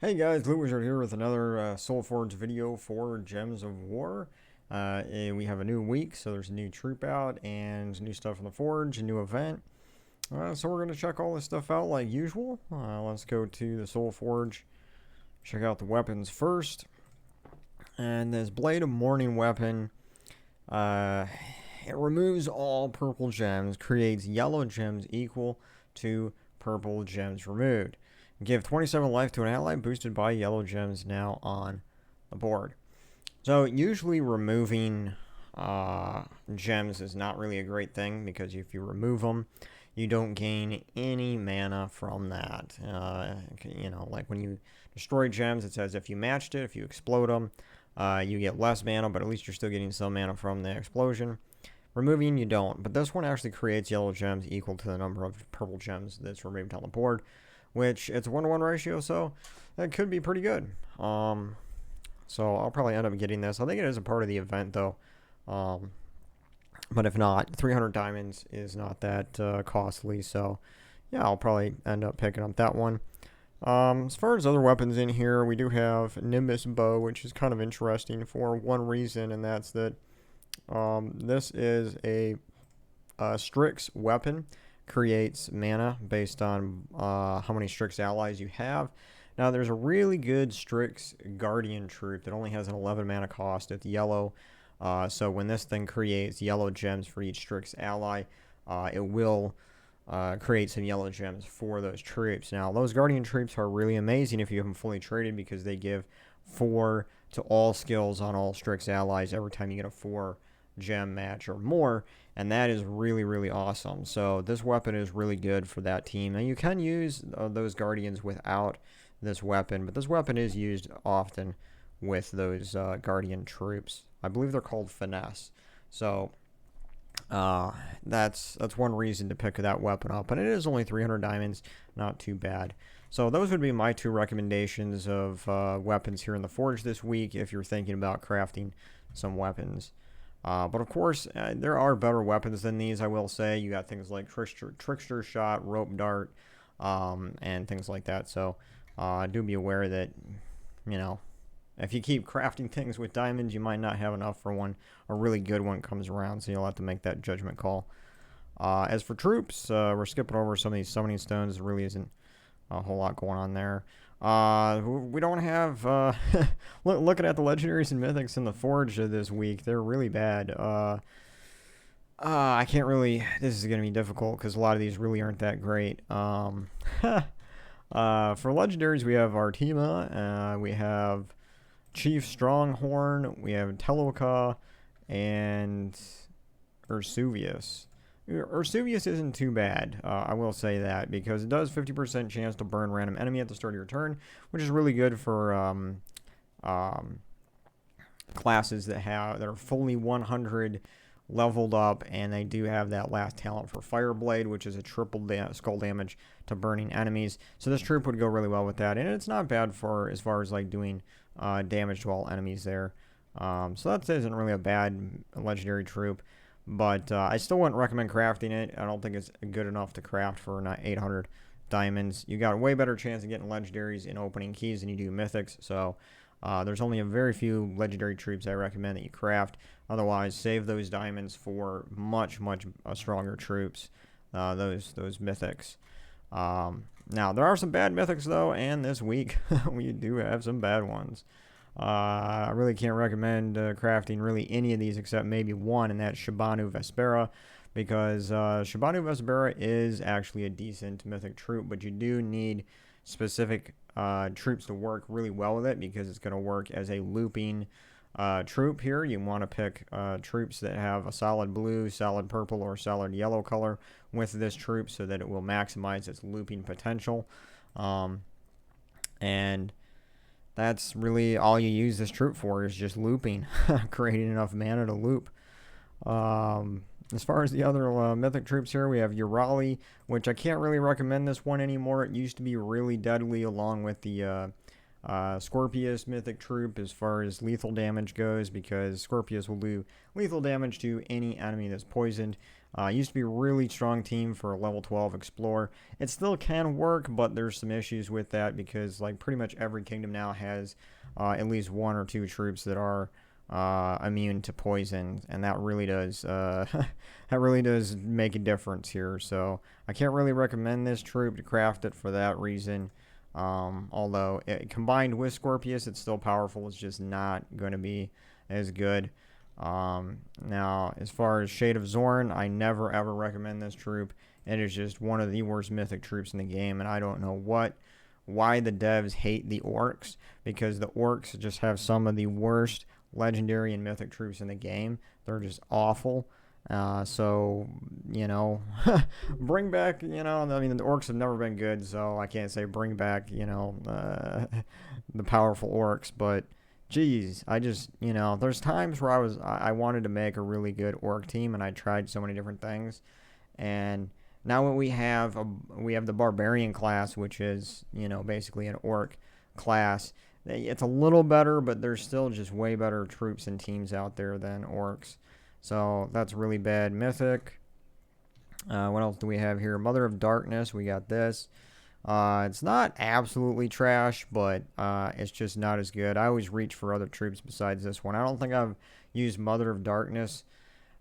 Hey guys, Blue Wizard here with another Soulforge video for Gems of War. We have a new week, so there's a new troop out and new stuff in the Forge, a new event. So we're going to check all this stuff out like usual. Let's go to the Soulforge, check out the weapons first. And this Blade of Morning weapon, it removes all purple gems, creates yellow gems equal to purple gems removed. Give 27 life to an ally boosted by yellow gems now on the board. So usually removing gems is not really a great thing because if you remove them, you don't gain any mana from that. Like when you destroy gems, it says if you matched it, if you explode them, you get less mana, but at least you're still getting some mana from the explosion. Removing, you don't. But this one actually creates yellow gems equal to the number of purple gems that's removed on the board, which it's a 1-to-1 ratio, so that could be pretty good. So I'll probably end up getting this. I think it is a part of the event, though. But if not, 300 diamonds is not that costly, so yeah, I'll probably end up picking up that one. As far as other weapons in here, we do have Nimbus Bow, which is kind of interesting for one reason, and that's that this is a Strix weapon. Creates mana based on how many Strix allies you have. Now, there's a really good Strix Guardian troop that only has an 11 mana cost. It's yellow. So when this thing creates yellow gems for each Strix ally, it will create some yellow gems for those troops. Now, those Guardian troops are really amazing if you have them fully traded because they give 4 to all skills on all Strix allies every time you get a 4 gem match or more, and that is really awesome. So this weapon is really good for that team, and you can use those Guardians without this weapon, but this weapon is used often with those Guardian troops. I believe they're called Finesse. So that's one reason to pick that weapon up, and it is only 300 diamonds, not too bad. So those would be my 2 recommendations of weapons here in the Forge this week if you're thinking about crafting some weapons. But of course, there are better weapons than these, I will say. You got things like Trickster Shot, Rope Dart, and things like that. So do be aware that, if you keep crafting things with diamonds, you might not have enough for when a really good one comes around. So you'll have to make that judgment call. As for troops, we're skipping over some of these summoning stones. There really isn't a whole lot going on there. We don't have looking at the legendaries and mythics in the Forge this week, they're really bad. I can't really, this is going to be difficult because a lot of these really aren't that great. For legendaries, we have Artima, we have Chief Stronghorn, we have Teloka, and Ursuvius. Ursuvius isn't too bad, I will say that, because it does 50% chance to burn random enemy at the start of your turn, which is really good for classes that are fully 100 leveled up, and they do have that last talent for Fireblade, which is a triple skull damage to burning enemies. So this troop would go really well with that, and it's not bad for as far as like doing damage to all enemies there. So that isn't really a bad legendary troop. But I still wouldn't recommend crafting it. I don't think it's good enough to craft for 800 diamonds. You got a way better chance of getting legendaries in opening keys than you do mythics. So there's only a very few legendary troops I recommend that you craft. Otherwise, save those diamonds for much stronger troops. Those mythics. Now there are some bad mythics though, and this week we do have some bad ones. I really can't recommend crafting really any of these except maybe one, and that's Shabanu Vespera, because Shabanu Vespera is actually a decent mythic troop, but you do need specific troops to work really well with it because it's going to work as a looping troop here. You want to pick troops that have a solid blue, solid purple, or solid yellow color with this troop so that it will maximize its looping potential. And that's really all you use this troop for, is just looping, creating enough mana to loop. As far as the other mythic troops here, we have Urali, which I can't really recommend this one anymore. It used to be really deadly along with the Scorpius mythic troop as far as lethal damage goes, because Scorpius will do lethal damage to any enemy that's poisoned. Used to be a really strong team for a level 12 Explorer. It still can work, but there's some issues with that because like pretty much every kingdom now has at least one or two troops that are immune to poison, and that really does that really does make a difference here. So I can't really recommend this troop to craft it for that reason. Although combined with Scorpius, it's still powerful. It's just not going to be as good. Now, as far as Shade of Zorn, I never ever recommend this troop. It is just one of the worst mythic troops in the game, and I don't know why the devs hate the orcs, because the orcs just have some of the worst legendary and mythic troops in the game. They're just awful. So, bring back, I mean, the orcs have never been good, so I can't say bring back, the powerful orcs, but geez, I just, there's times where I wanted to make a really good orc team, and I tried so many different things, and now we have the barbarian class, which is, basically an orc class. It's a little better, but there's still just way better troops and teams out there than orcs. So that's really bad. Mythic. What else do we have here? Mother of Darkness. We got this. It's not absolutely trash, but it's just not as good. I always reach for other troops besides this one. I don't think I've used Mother of Darkness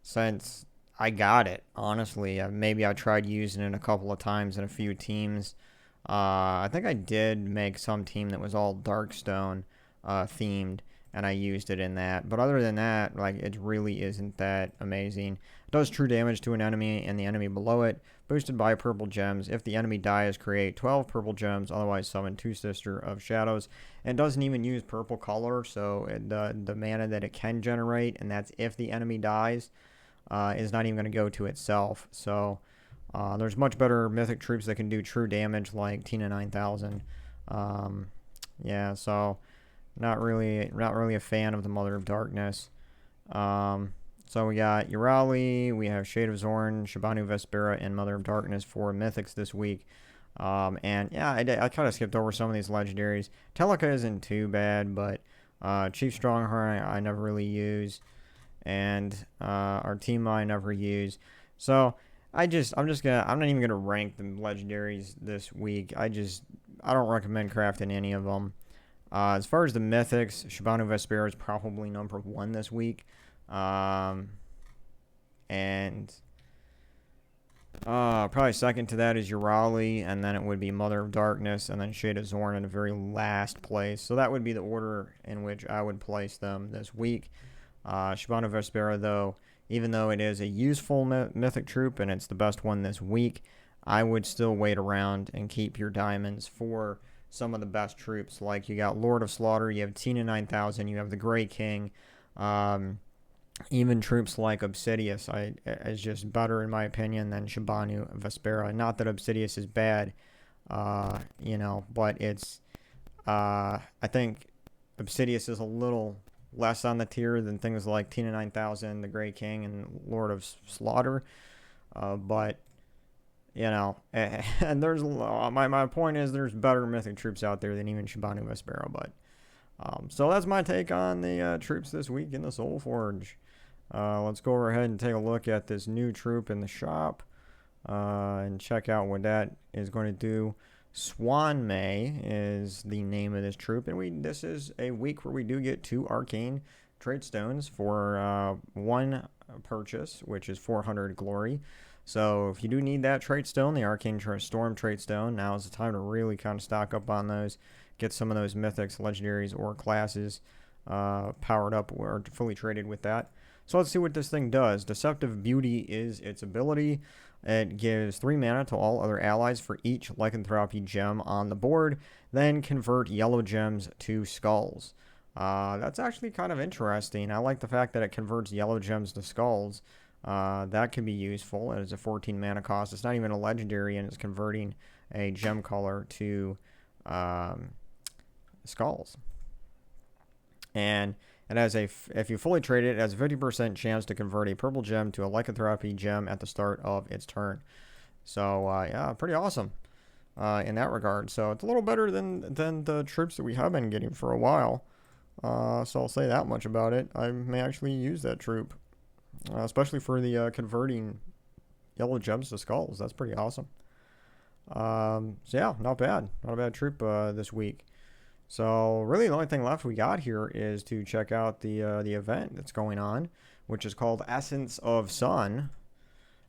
since I got it, honestly. Maybe I tried using it a couple of times in a few teams. I think I did make some team that was all Darkstone themed, and I used it in that. But other than that, like, it really isn't that amazing. It does true damage to an enemy and the enemy below it, boosted by purple gems. If the enemy dies, create 12 purple gems, otherwise summon 2 Sister of Shadows. And doesn't even use purple color, so the mana that it can generate, and that's if the enemy dies, is not even going to go to itself. So there's much better mythic troops that can do true damage, like Tina 9000. Yeah, so not really a fan of the Mother of Darkness. So we got Urali, we have Shade of Zorn, Shabanu Vespera, and Mother of Darkness for mythics this week. And yeah, I kind of skipped over some of these legendaries. Teleka isn't too bad, but Chief Strongheart I never really use, and Artima I never use. So I'm not even gonna rank the legendaries this week. I don't recommend crafting any of them. As far as the mythics, Shabanu Vespera is probably number 1 this week. And probably second to that is Urali, and then it would be Mother of Darkness, and then Shade of Zorn in the very last place. So that would be the order in which I would place them this week. Shabanu Vespera, though, even though it is a useful mythic troop and it's the best one this week, I would still wait around and keep your diamonds for some of the best troops. Like, you got Lord of Slaughter, you have Tina 9000, you have the Grey King. Even troops like Obsidius is just better, in my opinion, than Shabanu Vespera. Not that Obsidius is bad, but it's, I think Obsidius is a little less on the tier than things like Tina 9000, the Grey King, and Lord of Slaughter. But, and there's, my point is there's better mythic troops out there than even Shabanu Vespera, but, so that's my take on the troops this week in the Soulforge. Let's go over ahead and take a look at this new troop in the shop, and check out what that is going to do. Swan May is the name of this troop, and this is a week where we do get 2 arcane trade stones for 1 purchase, which is 400 glory. So if you do need that trade stone, the arcane storm trade stone, now is the time to really kind of stock up on those, get some of those mythics, legendaries, or classes powered up or fully traded with that. So let's see what this thing does. Deceptive Beauty is its ability. It gives 3 mana to all other allies for each lycanthropy gem on the board. Then convert yellow gems to skulls. That's actually kind of interesting. I like the fact that it converts yellow gems to skulls. That can be useful. It is a 14 mana cost. It's not even a legendary, and it's converting a gem color to skulls. And it has if you fully trade it, it has a 50% chance to convert a purple gem to a lycanthropy gem at the start of its turn. So, yeah, pretty awesome. in that regard. So it's a little better than the troops that we have been getting for a while. So I'll say that much about it. I may actually use that troop, especially for the converting yellow gems to skulls. That's pretty awesome. So yeah, not bad. Not a bad troop this week. So really, the only thing left we got here is to check out the event that's going on, which is called Essence of Sun.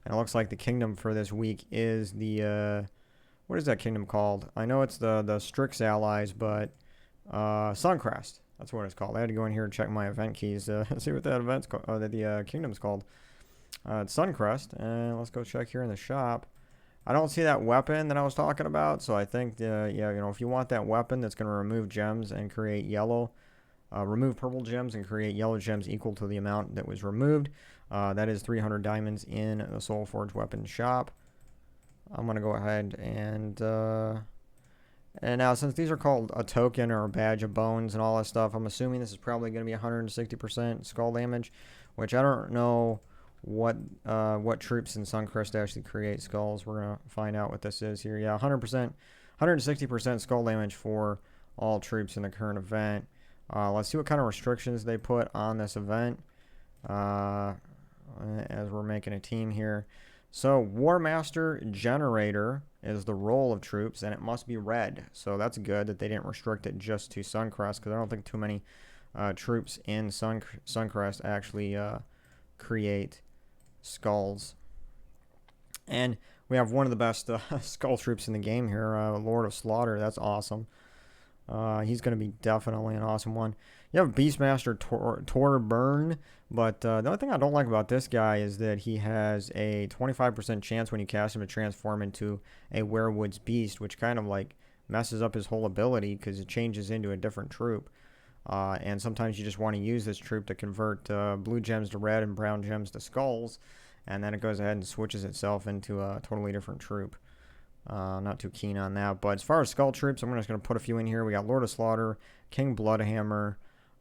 And it looks like the kingdom for this week is the what is that kingdom called? I know it's the Strix allies, but Suncrest. That's what it's called. I had to go in here and check my event keys to see what that event's called, that the kingdom's called. It's Suncrest, and let's go check here in the shop. I don't see that weapon that I was talking about, so I think, yeah, if you want that weapon that's going to remove gems and create yellow, remove purple gems and create yellow gems equal to the amount that was removed, that is 300 diamonds in the Soulforge weapon shop. I'm going to go ahead and now since these are called a token or a badge of bones and all that stuff, I'm assuming this is probably going to be 160% skull damage, which I don't know what troops in Suncrest actually create skulls. We're gonna find out what this is here. Yeah, 100%, 160% skull damage for all troops in the current event. Let's see what kind of restrictions they put on this event as we're making a team here. So War Master Generator is the role of troops, and it must be red. So that's good that they didn't restrict it just to Suncrest, because I don't think too many troops in Suncrest actually create skulls. And we have one of the best skull troops in the game here, Lord of Slaughter. That's awesome. He's going to be definitely an awesome one. You have Beastmaster Tor Burn, but the only thing I don't like about this guy is that he has a 25% chance when you cast him to transform into a Werewoods Beast, which kind of like messes up his whole ability because it changes into a different troop. And sometimes you just want to use this troop to convert blue gems to red and brown gems to skulls, and then it goes ahead and switches itself into a totally different troop. Not too keen on that. But as far as skull troops, I'm just going to put a few in here. We got Lord of Slaughter, King Bloodhammer.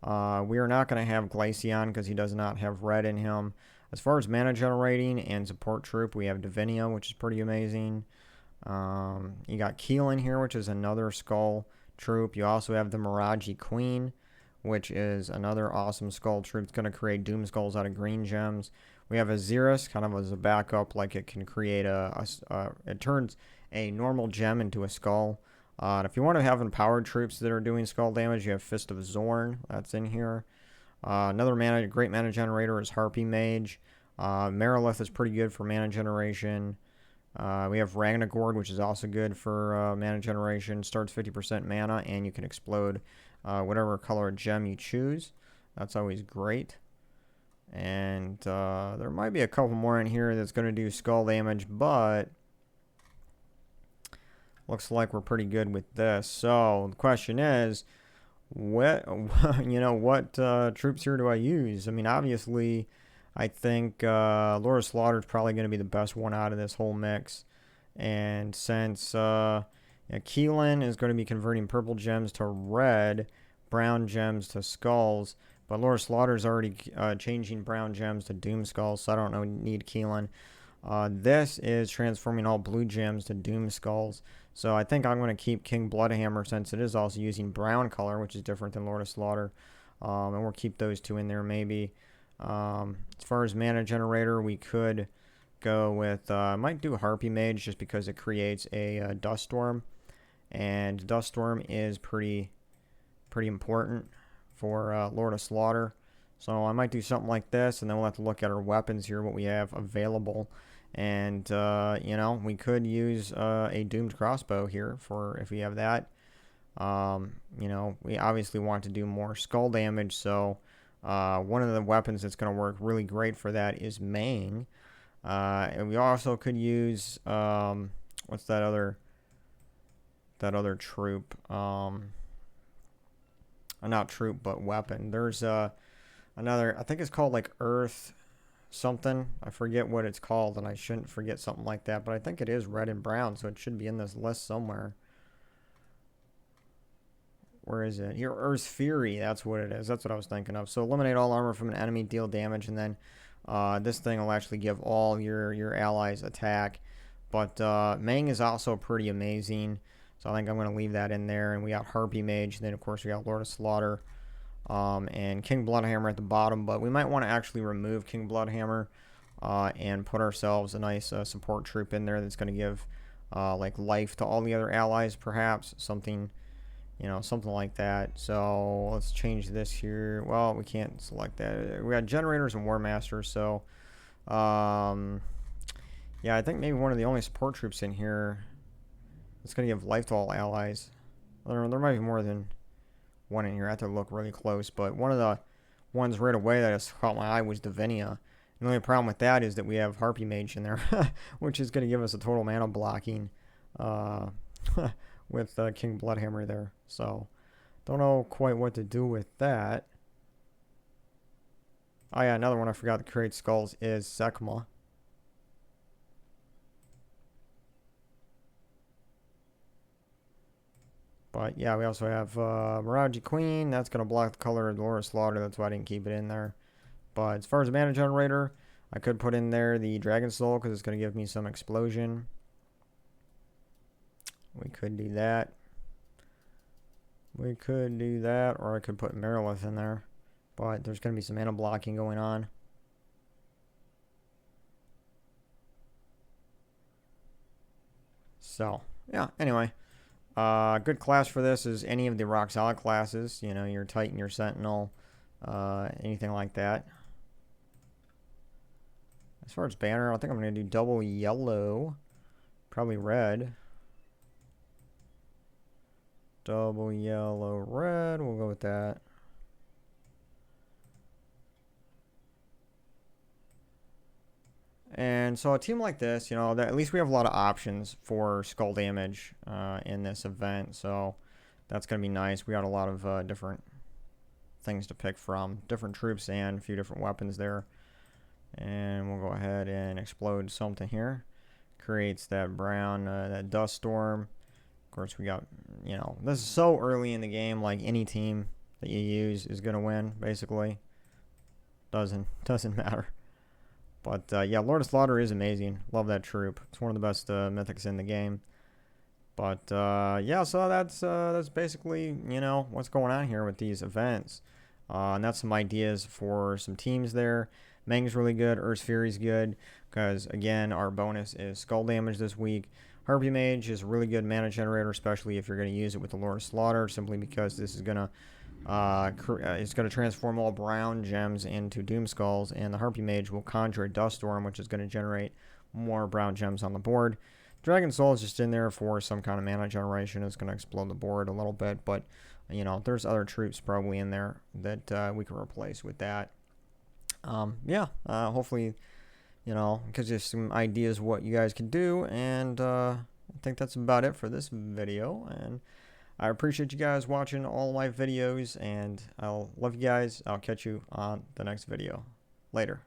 We are not going to have Glaceon because he does not have red in him. As far as mana generating and support troop, we have Divinia, which is pretty amazing. You got Keelan here, which is another skull troop. You also have the Miraji Queen, which is another awesome skull troop. It's going to create Doom Skulls out of green gems. We have Azirus, kind of as a backup, like it can create it turns a normal gem into a skull. And if you want to have empowered troops that are doing skull damage, you have Fist of Zorn. That's in here. Another great mana generator is Harpy Mage. Marilith is pretty good for mana generation. We have Ragnagord, which is also good for mana generation. Starts 50% mana, and you can explode whatever color gem you choose. That's always great. And there might be a couple more in here that's going to do skull damage, but looks like we're pretty good with this. So the question is, what troops here do I use? I mean, obviously, I think Lord of Slaughter is probably going to be the best one out of this whole mix. And since Keelan is going to be converting purple gems to red, brown gems to skulls, but Lord of Slaughter is already changing brown gems to Doom Skulls, so I don't need Keelan. This is transforming all blue gems to Doom Skulls. So I think I'm going to keep King Bloodhammer since it is also using brown color, which is different than Lord of Slaughter. And we'll keep those two in there maybe. As far as mana generator, we could go with, I might do Harpy Mage just because it creates a Dust Storm. And Dust Storm is pretty important for Lord of Slaughter. So I might do something like this, and then we'll have to look at our weapons here, what we have available. And, we could use a Doomed Crossbow here for if we have that. We obviously want to do more skull damage, so one of the weapons that's going to work really great for that is Mang. And we also could use, what's that other troop? Not troop, but weapon. There's another, I think it's called like Earth something. I forget what it's called, and I shouldn't forget something like that, but I think it is red and brown, so it should be in this list somewhere. Where is it? Here, Earth's Fury. That's what it is. That's what I was thinking of. So eliminate all armor from an enemy, deal damage, and then this thing will actually give all your allies attack. But Mang is also pretty amazing. So I think I'm going to leave that in there. And we got Harpy Mage. And then, of course, we got Lord of Slaughter. And King Bloodhammer at the bottom. But we might want to actually remove King Bloodhammer. And put ourselves a nice support troop in there that's going to give like life to all the other allies, perhaps. Something like that. So let's change this here. Well, we can't select that. We got Generators and War Masters. So, yeah, I think maybe one of the only support troops in here that's going to give life to all allies. There might be more than one in here. I have to look really close. But one of the ones right away that has caught my eye was Divinia. The only problem with that is that we have Harpy Mage in there, which is going to give us a total mana blocking with King Bloodhammer there. So, don't know quite what to do with that. Oh yeah, another one I forgot to create skulls is Sekma. But yeah, we also have Mirage Queen. That's going to block the color of the Lord of Slaughter. That's why I didn't keep it in there. But as far as the mana generator, I could put in there the Dragon Soul because it's going to give me some explosion. We could do that. We could do that, or I could put Marilith in there. But there's going to be some mana blocking going on. So, yeah, anyway. Good class for this is any of the rock solid classes. You know, your Titan, your Sentinel, anything like that. As far as banner, I think I'm going to do double yellow. Probably red. Double yellow, red. We'll go with that. And so a team like this, you know, at least we have a lot of options for skull damage in this event. So that's going to be nice. We got a lot of different things to pick from. Different troops and a few different weapons there. And we'll go ahead and explode something here. Creates that brown, that dust storm. Of course, we got, you know, this is so early in the game. Like any team that you use is going to win, basically. Doesn't matter. But, yeah, Lord of Slaughter is amazing. Love that troop. It's one of the best mythics in the game. But, yeah, so that's basically, you know, what's going on here with these events. And that's some ideas for some teams there. Mang's really good. Earth's Fury's good. Because, again, our bonus is skull damage this week. Harpy Mage is a really good mana generator, especially if you're going to use it with the Lord of Slaughter, simply because this is going to it's going to transform all brown gems into Doom Skulls, and the Harpy Mage will conjure a Dust Storm, which is going to generate more brown gems on the board. Dragon Soul is just in there for some kind of mana generation. It's going to explode the board a little bit, but, you know, there's other troops probably in there that we can replace with that. Yeah, hopefully, you know, gives you some ideas what you guys can do, and I think that's about it for this video, and I appreciate you guys watching all my videos, and I'll love you guys. I'll catch you on the next video. Later.